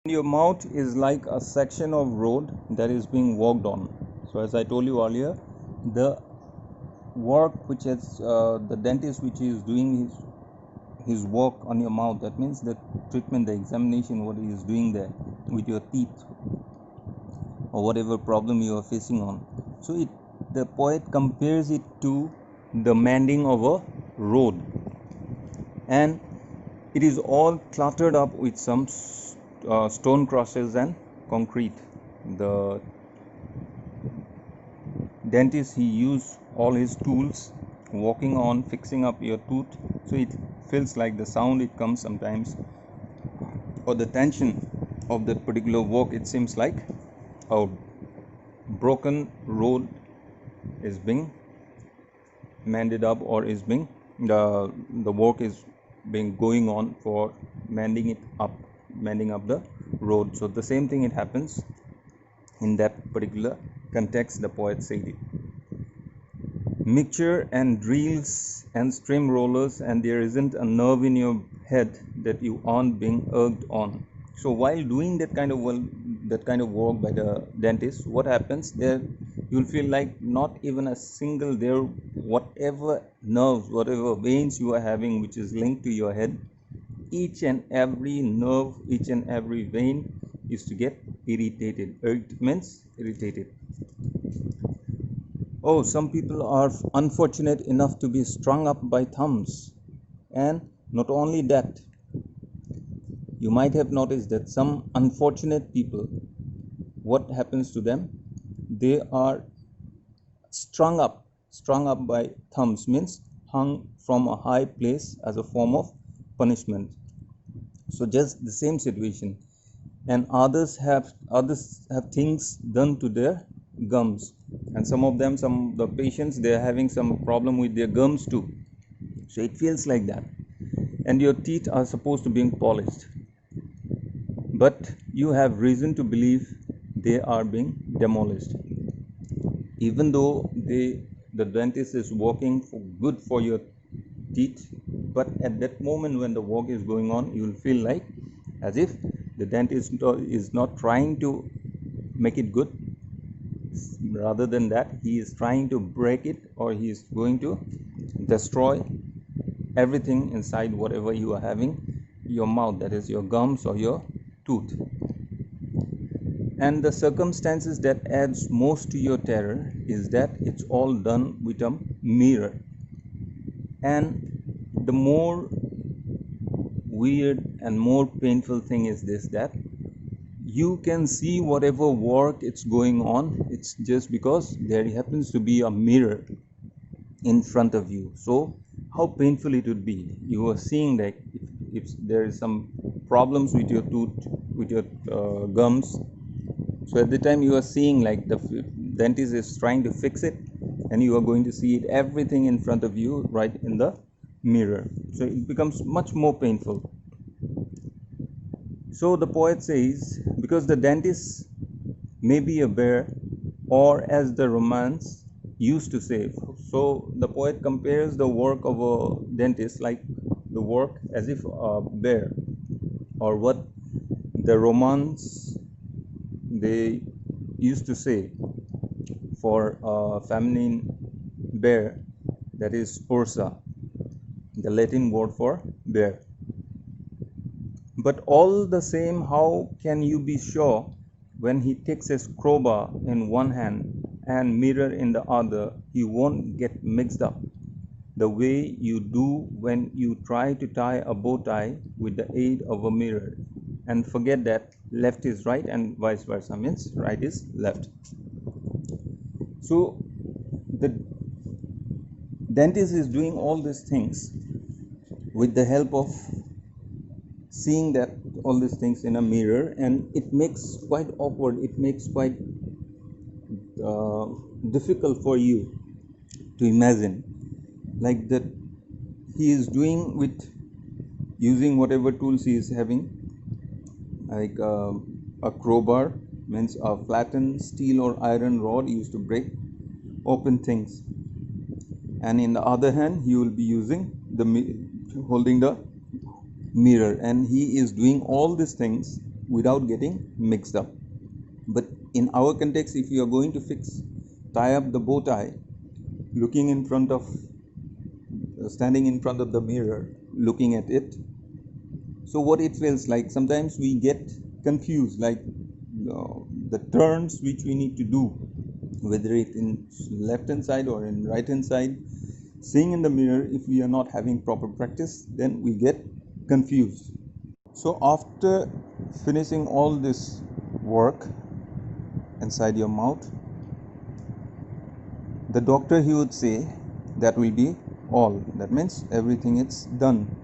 Your mouth is like a section of road that is being walked on. So as I told you earlier, the work which is the dentist which is doing his work on your mouth, that means the treatment, the examination, what he is doing there with your teeth or whatever problem you are facing on. So the poet compares it to the mending of a road, and it is all cluttered up with some stone crosses and concrete. The dentist, he use all his tools working on fixing up your tooth, so it feels like the sound it comes sometimes, or the tension of that particular work, it seems like a broken road is being mended up, or is being the work is being going on for mending up the road. So the same thing it happens in that particular context. The poet said it. Mixture and drills and stream rollers, and there isn't a nerve in your head that you aren't being urged on. So while doing that kind of work by the dentist, what happens there, you'll feel like not even a single there, whatever nerves, whatever veins you are having which is linked to your head, each and every nerve, each and every vein is to get irritated. It means irritated. Oh, some people are unfortunate enough to be strung up by thumbs. And not only that, you might have noticed that some unfortunate people, what happens to them? They are strung up by thumbs, means hung from a high place as a form of punishment. So just the same situation. And others have things done to their gums, and some of the patients, they are having some problem with their gums too. So it feels like that. And your teeth are supposed to be polished, but you have reason to believe they are being demolished, even though the dentist is working for good for your teeth. But at that moment when the work is going on, you will feel like as if the dentist is not trying to make it good. Rather than that, he is trying to break it, or he is going to destroy everything inside whatever you are having your mouth, that is your gums or your tooth. And the circumstances that adds most to your terror is that it's all done with a mirror. And the more weird and more painful thing is this, that you can see whatever work it's going on, it's just because there happens to be a mirror in front of you. So how painful it would be. You are seeing that if there is some problems with your tooth, with your gums, so at the time you are seeing like the dentist is trying to fix it, and you are going to see it everything in front of you right in the mirror. So it becomes much more painful. So the poet says, because the dentist may be a bear, or as the romance used to say. So the poet compares the work of a dentist like the work as if a bear, or what the romance they used to say for a feminine bear, that is ursa, the Latin word for bear. But all the same, how can you be sure when he takes his crowbar in one hand and mirror in the other, he won't get mixed up the way you do when you try to tie a bow tie with the aid of a mirror, and forget that left is right and vice versa, means right is left. So the dentist is doing all these things with the help of seeing that all these things in a mirror, and it makes quite awkward, it makes quite uh, difficult for you to imagine like that he is doing with using whatever tools he is having, like a crowbar, means a flattened steel or iron rod used to break open things, and in the other hand he will be using the holding the mirror, and he is doing all these things without getting mixed up. But in our context, if you are going to tie up the bow tie, looking in front of standing in front of the mirror, looking at it, so what it feels like, sometimes we get confused, like the turns which we need to do, whether it in left hand side or in right hand side. Seeing in the mirror, if we are not having proper practice, then we get confused. So after finishing all this work inside your mouth, the doctor, he would say, that will be all. That means everything is done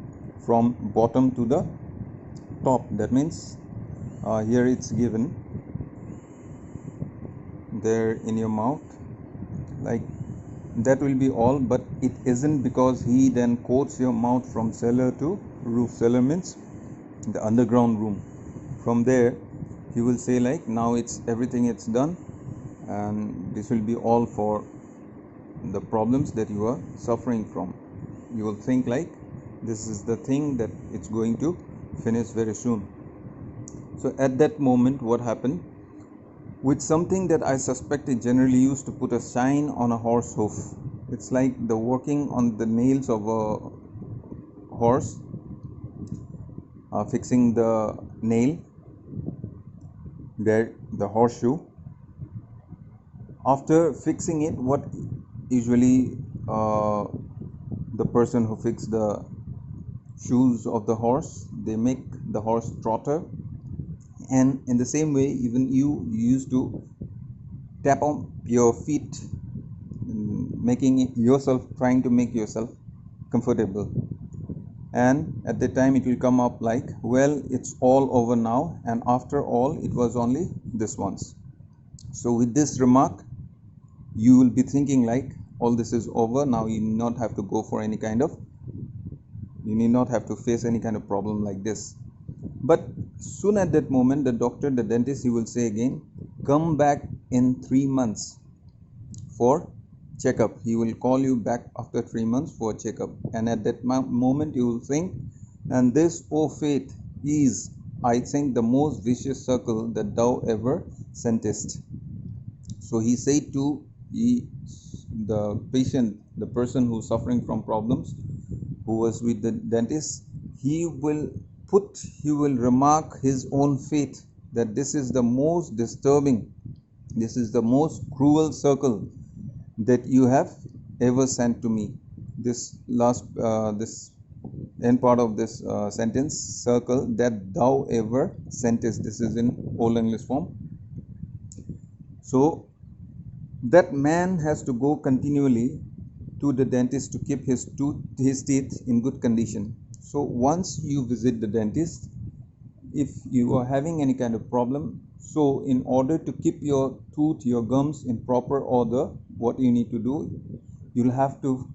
from bottom to the top. That means here it's given there in your mouth, like that will be all. But it isn't, because he then coats your mouth from cellar to roof. Cellar means the underground room. From there he will say, like, now it's everything, it's done, and this will be all for the problems that you are suffering from. You will think like this is the thing that it's going to finish very soon. So at that moment, what happened with something that I suspect it generally used to put a shine on a horse hoof. It's like the working on the nails of a horse, fixing the nail there, the horseshoe. After fixing it, what usually the person who fixes the shoes of the horse, they make the horse trotter. And in the same way, even you used to tap on your feet, making yourself, trying to make yourself comfortable. And at the time it will come up like, well, it's all over now, and after all it was only this once. So with this remark, you will be thinking like, all this is over now, you need not have to go for any kind of, you need not have to face any kind of problem like this. But soon at that moment, the doctor, the dentist, he will say again, come back in 3 months for checkup. He will call you back after 3 months for checkup. And at that moment you will think, and this, oh fate, is, I think, the most vicious circle that thou ever sentest. So he said to the patient, the person who is suffering from problems, who was with the dentist, he will remark his own fate, that this is the most disturbing, this is the most cruel circle that you have ever sent to me. This last this end part of this sentence, circle that thou ever sentest, this is in Old English form. So that man has to go continually to the dentist to keep his teeth in good condition. So once you visit the dentist, if you are having any kind of problem, so in order to keep your tooth, your gums in proper order, what you need to do, you'll have to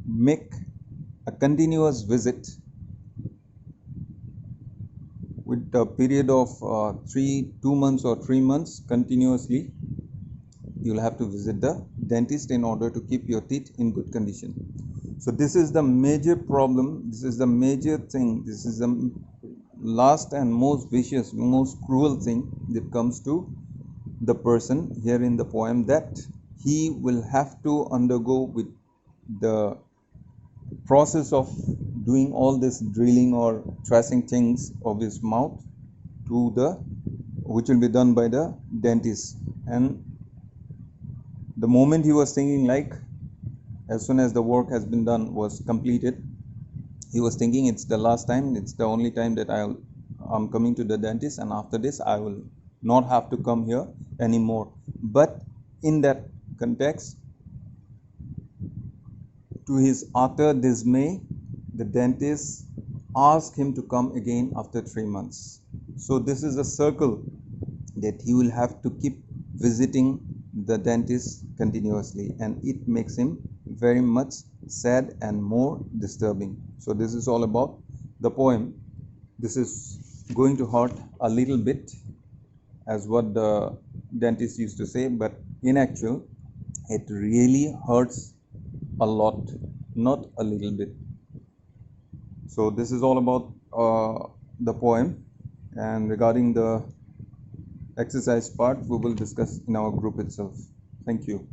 make a continuous visit with a period of 2 months or 3 months continuously. You'll have to visit the dentist in order to keep your teeth in good condition. So this is the major problem, this is the major thing, this is the last and most vicious, most cruel thing that comes to the person here in the poem, that he will have to undergo with the process of doing all this drilling or tracing things of his mouth to the, which will be done by the dentist. And the moment he was thinking, like, as soon as the work has been done, was completed, he was thinking, it's the last time, it's the only time that I'm coming to the dentist, and after this I will not have to come here anymore. But in that context, to his utter dismay, the dentist asked him to come again after 3 months. So this is a circle that he will have to keep visiting the dentist continuously, and it makes him very much sad and more disturbing. So this is all about the poem. This is going to hurt a little bit, as what the dentist used to say, but in actual it really hurts a lot, not a little bit. So this is all about the poem, and regarding the exercise part we will discuss in our group itself. Thank you.